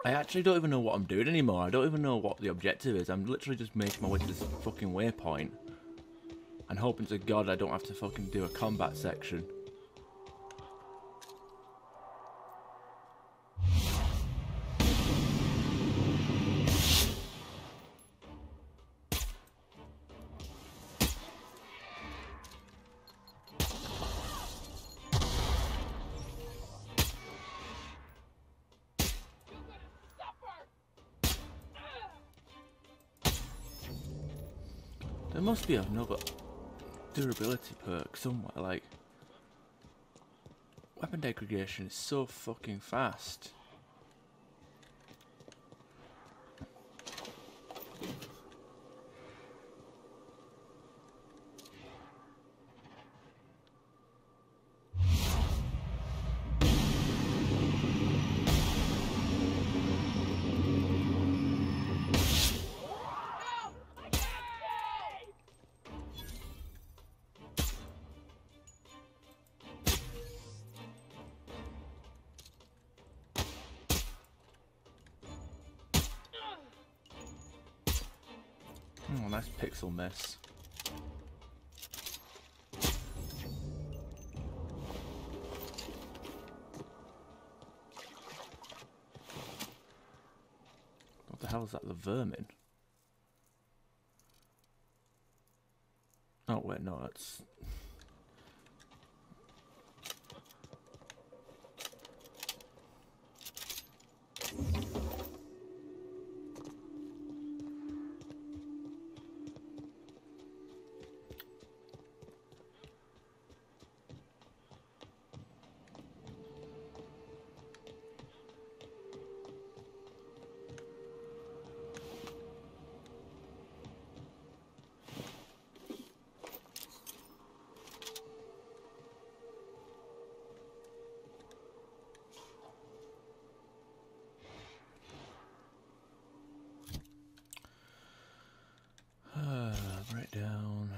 I actually don't even know what I'm doing anymore. I don't even know what the objective is. I'm literally just making my way to this fucking waypoint. And hoping to God I don't have to fucking do a combat section. There must be another durability perk somewhere, like... Weapon degradation is so fucking fast. Oh, nice pixel miss. What the hell is that? The vermin? Oh wait, no, that's... Breakdown.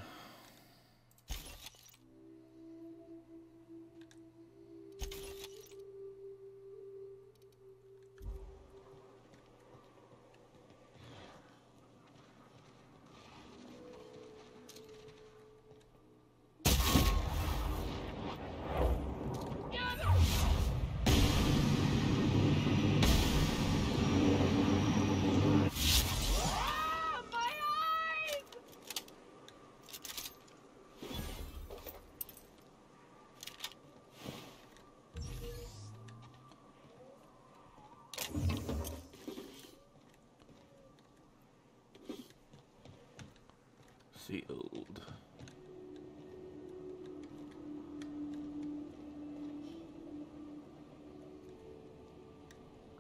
Sealed.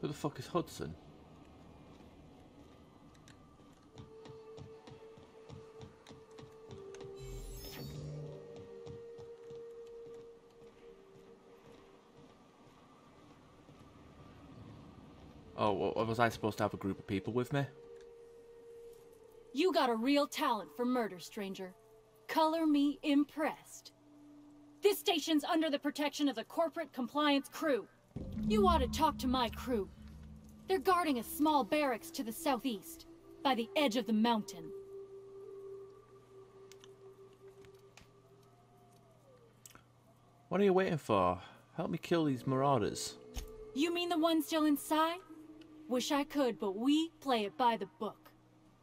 Who the fuck is Hudson? Oh, was I supposed to have a group of people with me? You got a real talent for murder, stranger. Color me impressed. This station's under the protection of the corporate compliance crew. You ought to talk to my crew. They're guarding a small barracks to the southeast, by the edge of the mountain. What are you waiting for? Help me kill these marauders. You mean the one still inside? Wish I could, but we play it by the book.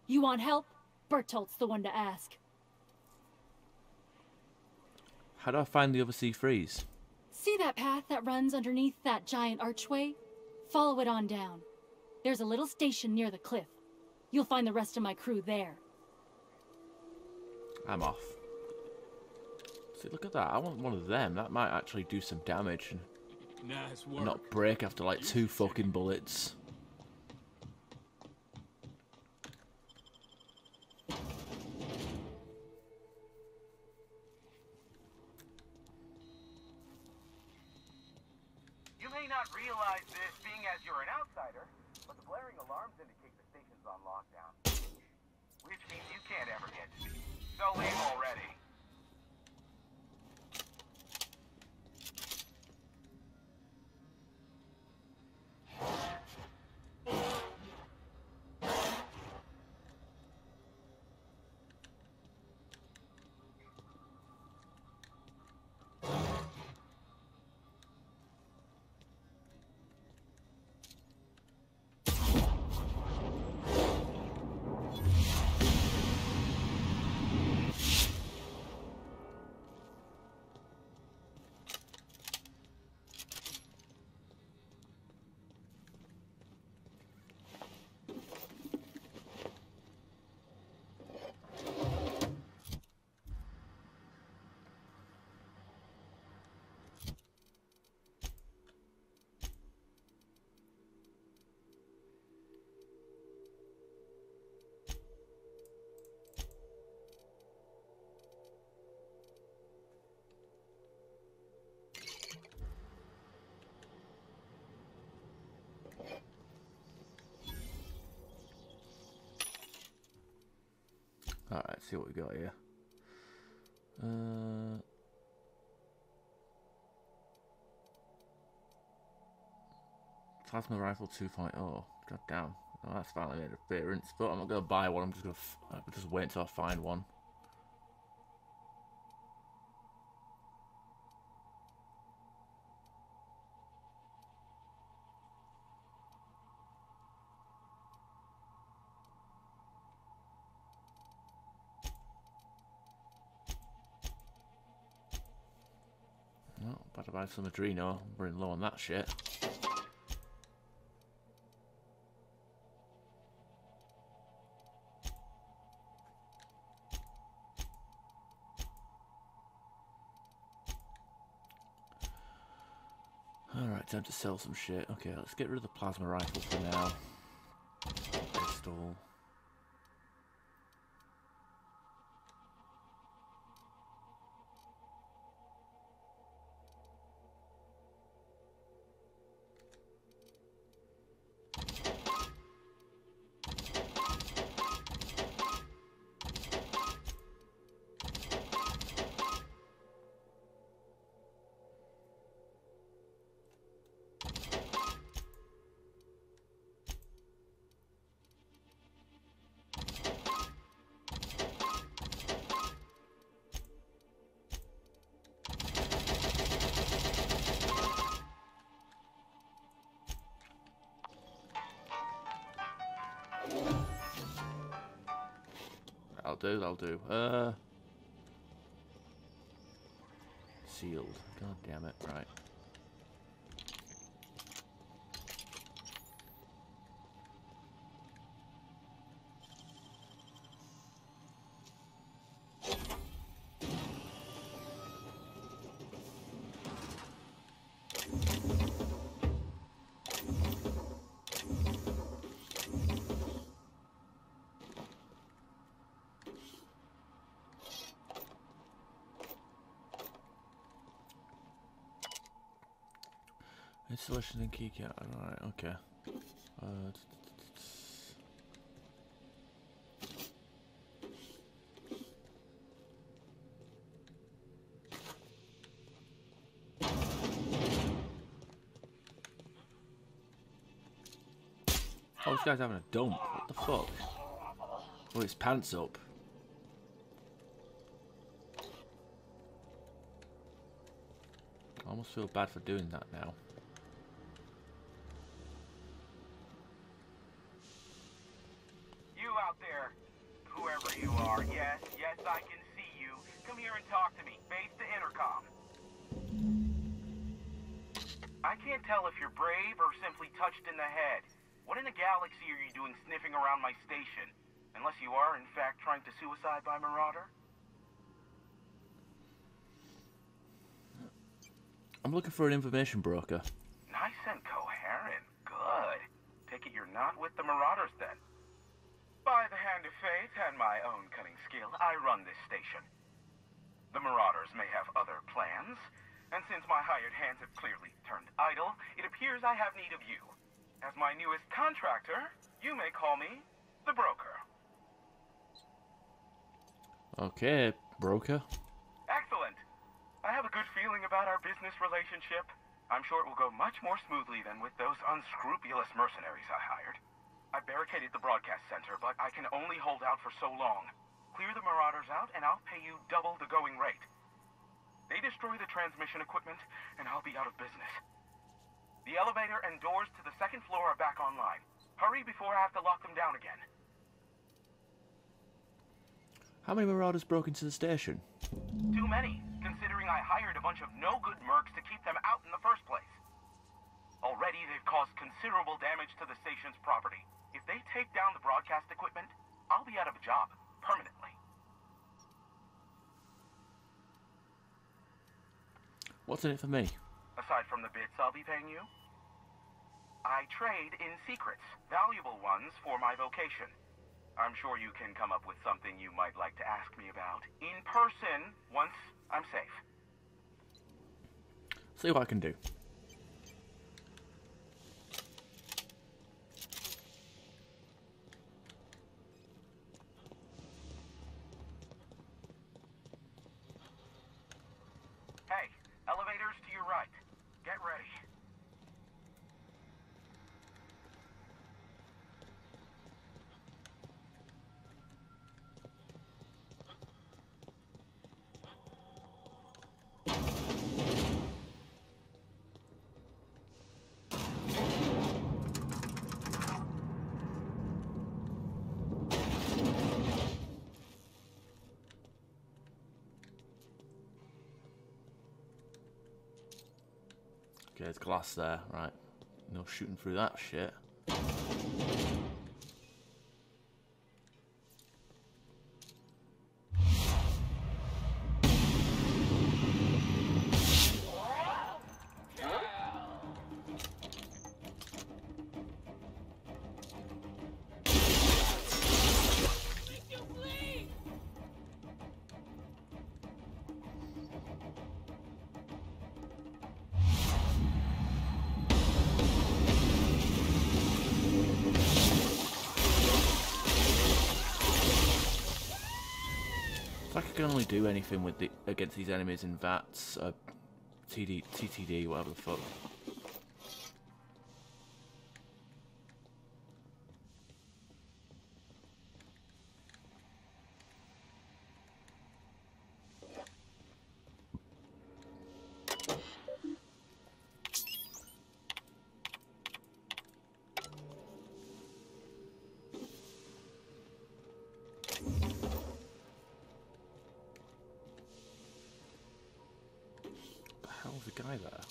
You want help? Bertolt's the one to ask. How do I find the other C3s? See that path that runs underneath that giant archway? Follow it on down. There's a little station near the cliff. You'll find the rest of my crew there. I'm off. See, look at that. I want one of them. That might actually do some damage and Nice work. not break after like 2 fucking bullets. You may not realize this, being as you're an outsider, but the blaring alarms indicate the station's on lockdown. Which means you can't ever get to me. So leave already. Alright, let's see what we got here. Plasma rifle 2.0. God damn. Oh, that's finally made an appearance. But I'm not going to buy one. I'm just going to just wait until I find one. Well, better buy some Adreno. I'm running low on that shit. Alright, time to sell some shit. Okay, let's get rid of the plasma rifle for now. Pistol. That'll do. Sealed. God damn it. Right. Installation and keycard. Alright, okay. Oh, this guy's having a dump. What the fuck? Oh, his pants up. I almost feel bad for doing that now. Yes, I can see you. Come here and talk to me. Face the intercom. I can't tell if you're brave or simply touched in the head. What in the galaxy are you doing sniffing around my station? Unless you are, in fact, trying to suicide by Marauder? I'm looking for an information broker. Nice and coherent. Good. Take it you're not with the Marauders, then. By the hand of fate and my own cunning skill, I run this station. The Marauders may have other plans, and since my hired hands have clearly turned idle, it appears I have need of you. As my newest contractor, you may call me the broker. Okay, broker. Excellent. I have a good feeling about our business relationship. I'm sure it will go much more smoothly than with those unscrupulous mercenaries I hired. I barricaded the broadcast center, but I can only hold out for so long. Clear the Marauders out, and I'll pay you double the going rate. They destroy the transmission equipment, and I'll be out of business. The elevator and doors to the second floor are back online. Hurry before I have to lock them down again. How many Marauders broke into the station? Too many, considering I hired a bunch of no-good mercs to keep them out in the first place. Already, they've caused considerable damage to the station's property. If they take down the broadcast equipment, I'll be out of a job, permanently. What's in it for me? Aside from the bits I'll be paying you, I trade in secrets, valuable ones for my vocation. I'm sure you can come up with something you might like to ask me about in person once I'm safe. See what I can do. Okay, there's glass there, right. No shooting through that shit. If I could only do anything with against these enemies in VATS, TTD, whatever the fuck. How's the guy there?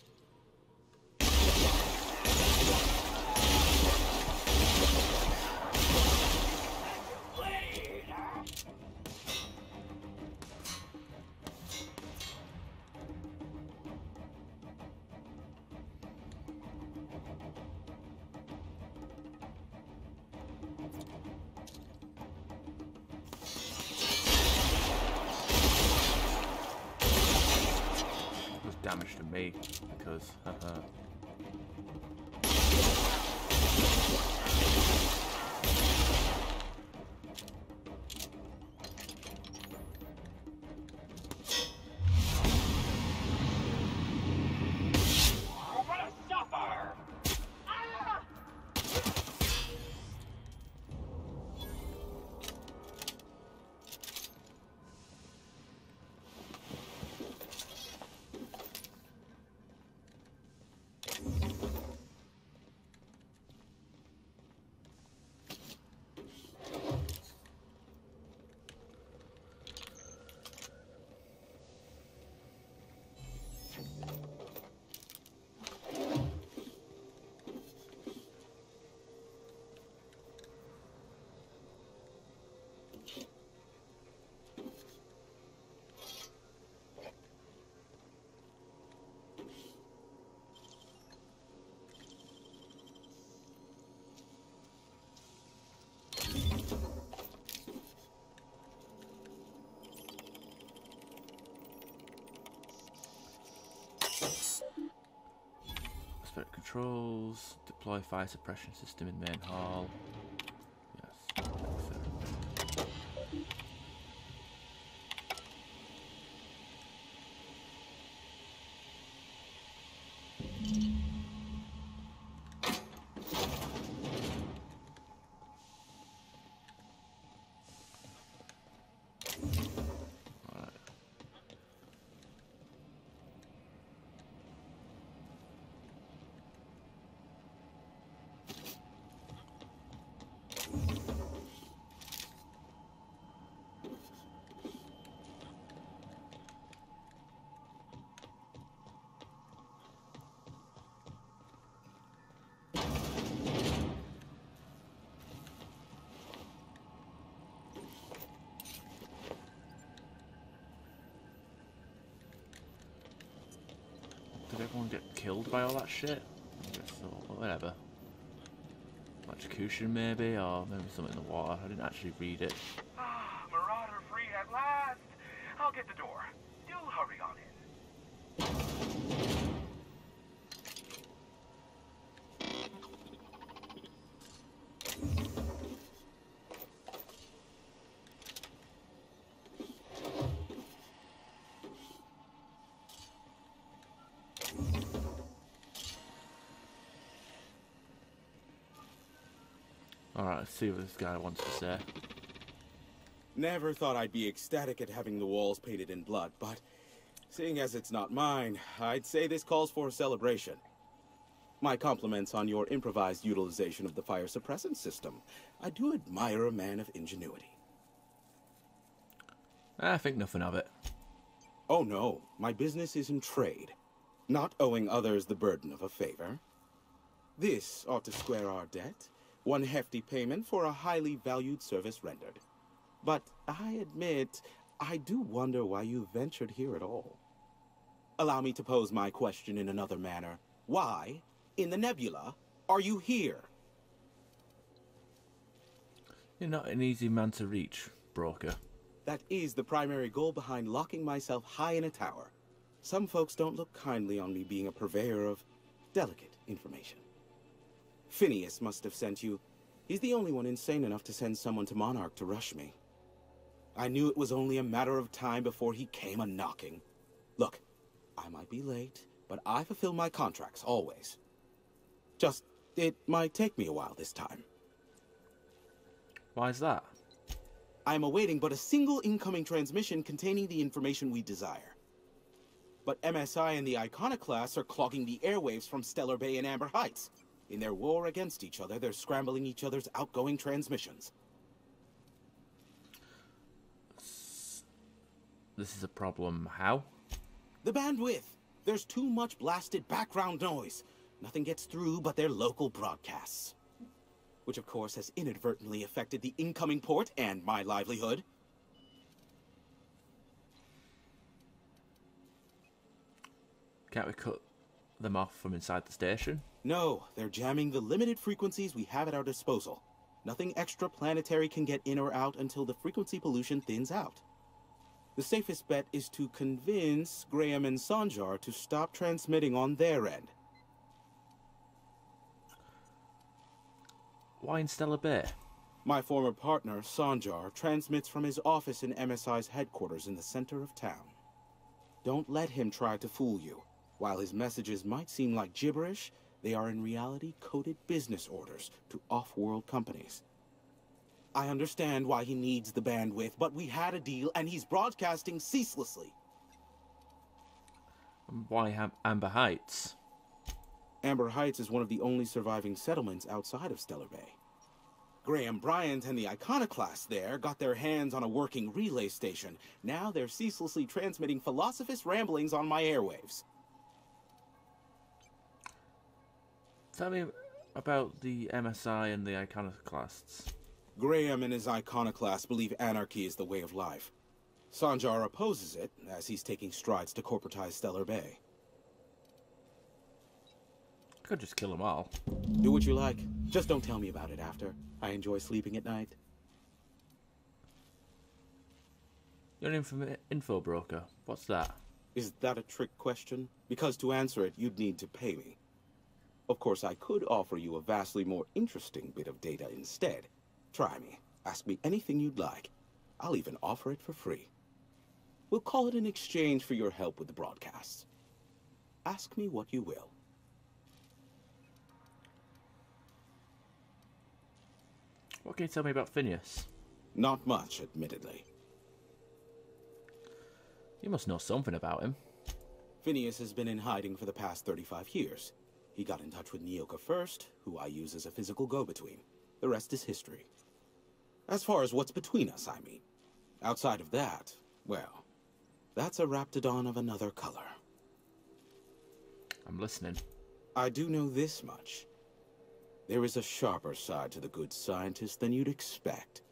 Damage to me because Spirit controls, deploy fire suppression system in main hall. Yes, excellent. Did everyone get killed by all that shit? I guess so, whatever. Electrocution maybe, or maybe something in the water. I didn't actually read it. Ah, Marauder free at last. I'll get the door. Do hurry on in. Alright, let's see what this guy wants to say. Never thought I'd be ecstatic at having the walls painted in blood, but seeing as it's not mine, I'd say this calls for a celebration. My compliments on your improvised utilization of the fire suppressant system. I do admire a man of ingenuity. I think nothing of it. Oh no, my business is in trade. not owing others the burden of a favor. This ought to square our debt. One hefty payment for a highly valued service rendered. But I admit, I do wonder why you ventured here at all. Allow me to pose my question in another manner. Why, in the nebula, are you here? You're not an easy man to reach, broker. That is the primary goal behind locking myself high in a tower. Some folks don't look kindly on me being a purveyor of delicate information. Phineas must have sent you. He's the only one insane enough to send someone to Monarch to rush me. I knew it was only a matter of time before he came a-knocking. Look, I might be late, but I fulfill my contracts, always. Just, it might take me a while this time. Why is that? I am awaiting but a single incoming transmission containing the information we desire. But MSI and the Iconoclasts are clogging the airwaves from Stellar Bay and Amber Heights. In their war against each other, they're scrambling each other's outgoing transmissions. This is a problem. How? The bandwidth. There's too much blasted background noise. Nothing gets through but their local broadcasts. Which of course has inadvertently affected the incoming port and my livelihood. Can't we cut them off from inside the station? No, they're jamming the limited frequencies we have at our disposal. Nothing extraplanetary can get in or out until the frequency pollution thins out. The safest bet is to convince Graham and Sanjar to stop transmitting on their end. Why in Stellar Bay? My former partner, Sanjar, transmits from his office in MSI's headquarters in the center of town. Don't let him try to fool you. While his messages might seem like gibberish, they are in reality coded business orders to off-world companies. I understand why he needs the bandwidth, but we had a deal and he's broadcasting ceaselessly. Why Amber Heights? Amber Heights is one of the only surviving settlements outside of Stellar Bay. Graham Bryant and the Iconoclasts there got their hands on a working relay station. Now they're ceaselessly transmitting philosophist ramblings on my airwaves. Tell me about the MSI and the Iconoclasts. Graham and his Iconoclasts believe anarchy is the way of life. Sanjar opposes it, as he's taking strides to corporatize Stellar Bay. I could just kill them all. Do what you like. Just don't tell me about it after. I enjoy sleeping at night. You're an info broker. What's that? Is that a trick question? Because to answer it, you'd need to pay me. Of course, I could offer you a vastly more interesting bit of data instead. Try me. Ask me anything you'd like. I'll even offer it for free. We'll call it an exchange for your help with the broadcasts. Ask me what you will. What can you tell me about Phineas? Not much, admittedly. You must know something about him. Phineas has been in hiding for the past 35 years. He got in touch with Nyoka first, who I use as a physical go-between. The rest is history. As far as what's between us, I mean. Outside of that, well, that's a raptidon of another color. I'm listening. I do know this much. There is a sharper side to the good scientist than you'd expect.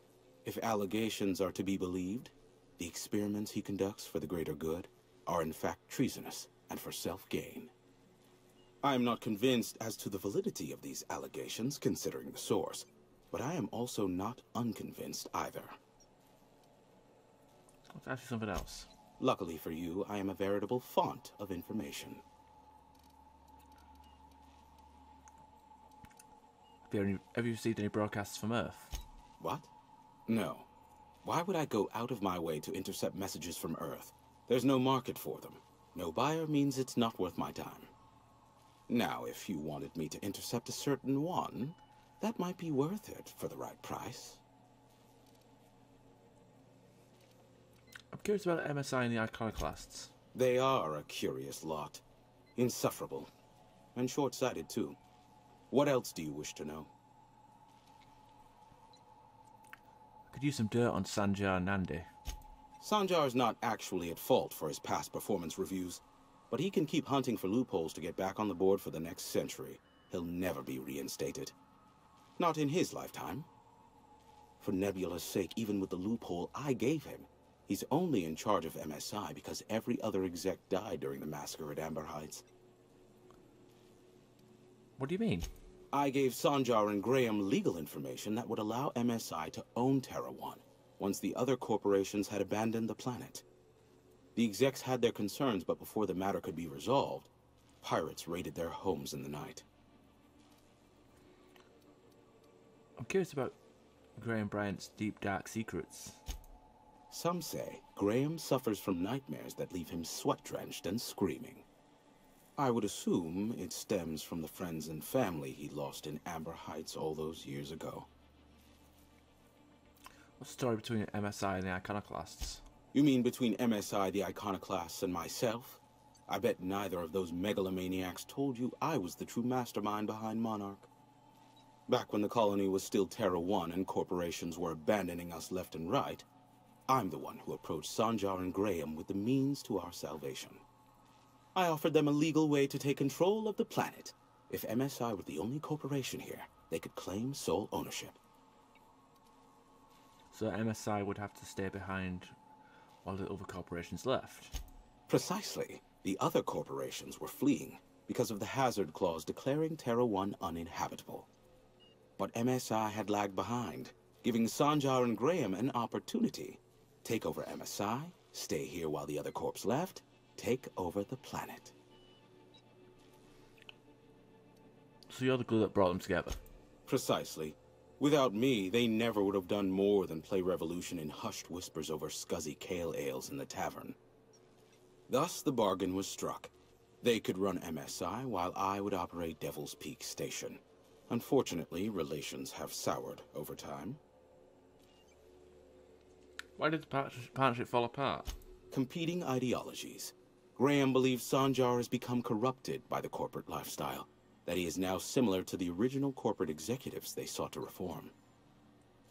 If allegations are to be believed, the experiments he conducts for the greater good are in fact treasonous and for self-gain. I am not convinced as to the validity of these allegations, considering the source, but I am also not unconvinced either. Let's ask you something else. Luckily for you, I am a veritable font of information. Have you received any broadcasts from Earth? What? No. Why would I go out of my way to intercept messages from Earth? There's no market for them. No buyer means it's not worth my time. Now, if you wanted me to intercept a certain one, that might be worth it for the right price. I'm curious about MSI and the Iconoclasts. They are a curious lot. Insufferable. And short-sighted, too. What else do you wish to know? Could use some dirt on Sanjar and Nandi. Sanjar's not actually at fault for his past performance reviews. But he can keep hunting for loopholes to get back on the board for the next century. He'll never be reinstated. Not in his lifetime. For Nebula's sake, even with the loophole I gave him, he's only in charge of MSI because every other exec died during the massacre at Amber Heights. What do you mean? I gave Sanjar and Graham legal information that would allow MSI to own Terra-1, once the other corporations had abandoned the planet. The execs had their concerns, but before the matter could be resolved, pirates raided their homes in the night. I'm curious about Graham Bryant's deep, dark secrets. Some say Graham suffers from nightmares that leave him sweat-drenched and screaming. I would assume it stems from the friends and family he lost in Amber Heights all those years ago. What's the story between MSI and the Iconoclasts? You mean between MSI, the Iconoclasts, and myself? I bet neither of those megalomaniacs told you I was the true mastermind behind Monarch. Back when the colony was still Terra-1 and corporations were abandoning us left and right, I'm the one who approached Sanjar and Graham with the means to our salvation. I offered them a legal way to take control of the planet. If MSI were the only corporation here, they could claim sole ownership. So MSI would have to stay behind while the other corporations left? Precisely. The other corporations were fleeing because of the hazard clause declaring Terra-1 uninhabitable. But MSI had lagged behind, giving Sanjar and Graham an opportunity. Take over MSI, stay here while the other corps left, take over the planet. So you're the glue that brought them together? Precisely. Without me, they never would have done more than play Revolution in hushed whispers over scuzzy kale ales in the tavern. Thus, the bargain was struck. They could run MSI while I would operate Devil's Peak Station. Unfortunately, relations have soured over time. Why did the partnership fall apart? Competing ideologies. Graham believes Sanjar has become corrupted by the corporate lifestyle, that he is now similar to the original corporate executives they sought to reform.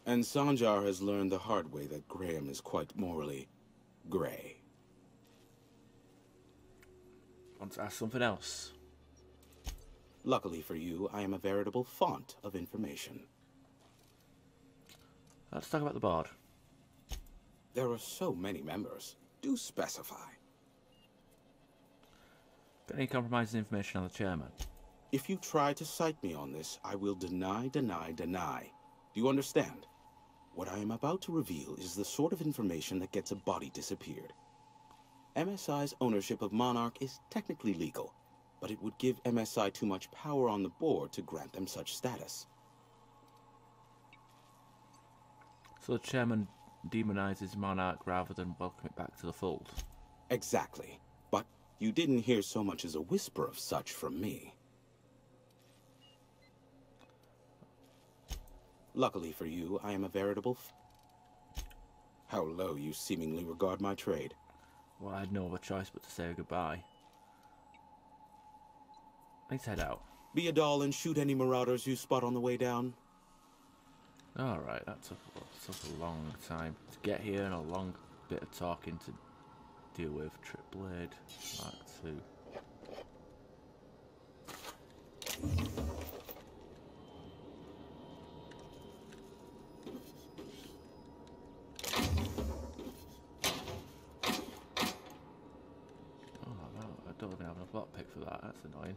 And Sanjar has learned the hard way that Graham is quite morally gray. Want to ask something else? Luckily for you, I am a veritable font of information. Let's talk about the board. There are so many members. Do specify. Got any compromising information on the chairman? If you try to cite me on this, I will deny, deny, deny. Do you understand? What I am about to reveal is the sort of information that gets a body disappeared. MSI's ownership of Monarch is technically legal, but it would give MSI too much power on the board to grant them such status. So the chairman demonizes Monarch rather than welcome it back to the fold? Exactly. But you didn't hear so much as a whisper of such from me. Luckily for you, I am a veritable How low you seemingly regard my trade. Well, I had no other choice but to say goodbye. Let's head out. Be a doll and shoot any marauders you spot on the way down. Alright, that took a long time to get here and a long bit of talking to deal with. Trip Blade Mark II. I don't even have enough lockpick for that, that's annoying.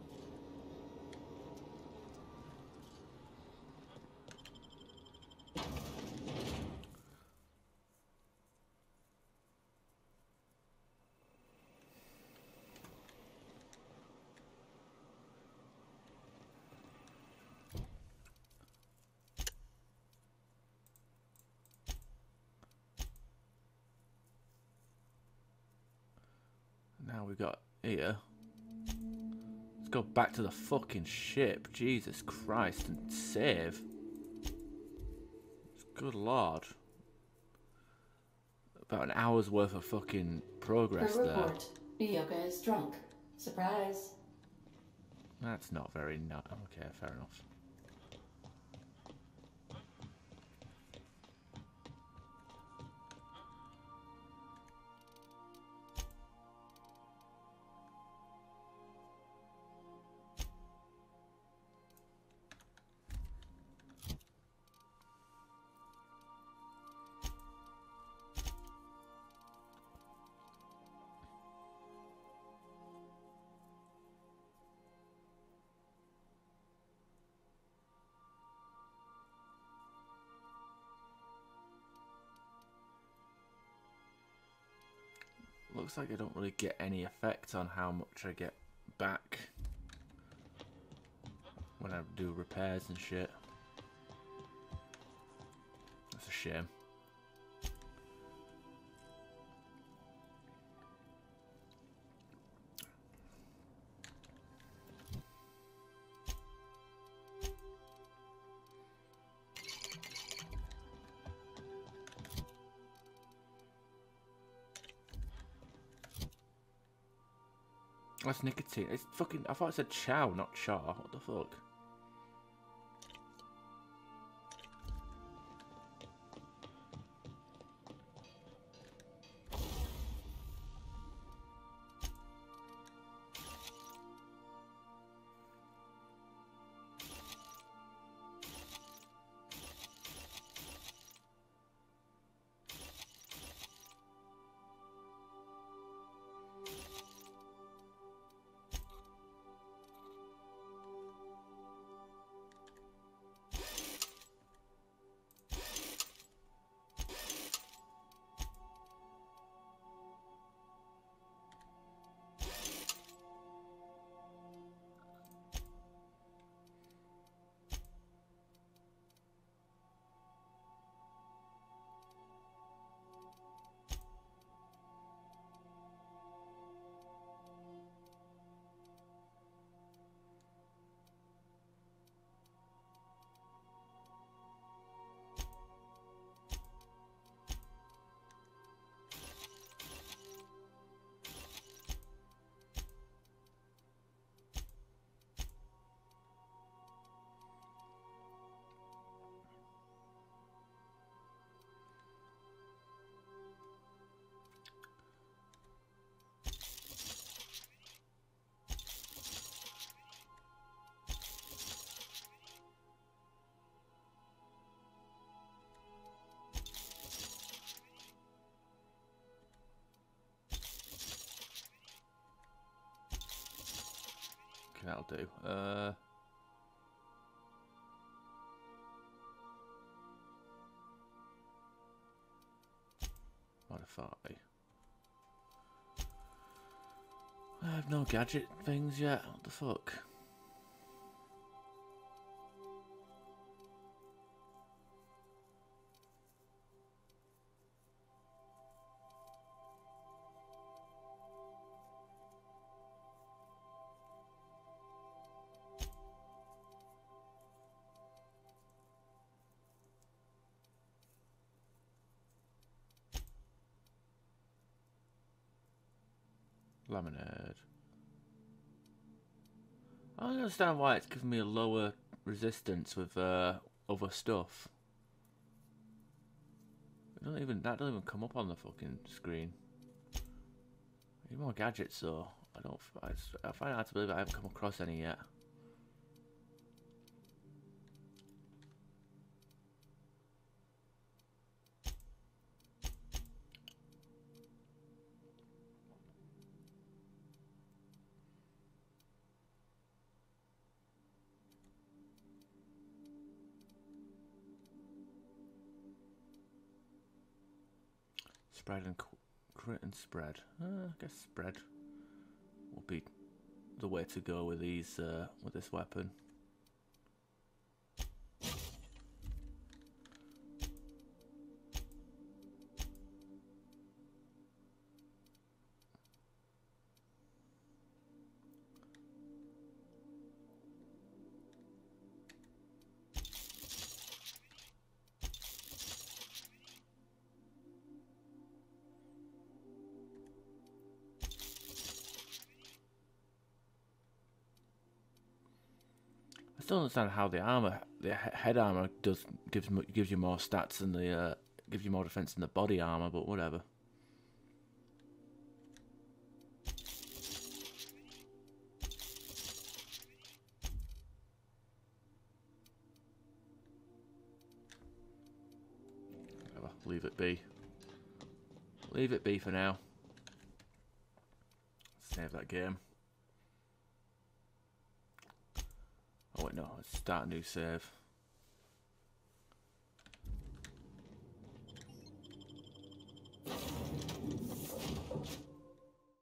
Now we got here. Let's go back to the fucking ship. Jesus Christ, and save. Good lord. About an hour's worth of fucking progress there. Report. Bioka is drunk. Surprise. That's not very okay, fair enough. Looks like I don't really get any effect on how much I get back when I do repairs and shit. That's a shame. That's nicotine. It's fucking. I thought it said chow, not char. What the fuck? Okay, that'll do. Modify. I have no gadget things yet. What the fuck? Laminate. I don't understand why it's giving me a lower resistance with other stuff. That doesn't even come up on the fucking screen. I need more gadgets though. I find it hard to believe I haven't come across any yet. Spread and crit and spread. I guess spread will be the way to go with these with this weapon. I still don't understand how the head armor gives you more stats than the gives you more defense than the body armor, but whatever. Whatever. Leave it be. Leave it be for now. Save that game. Oh wait, no, let's start a new save.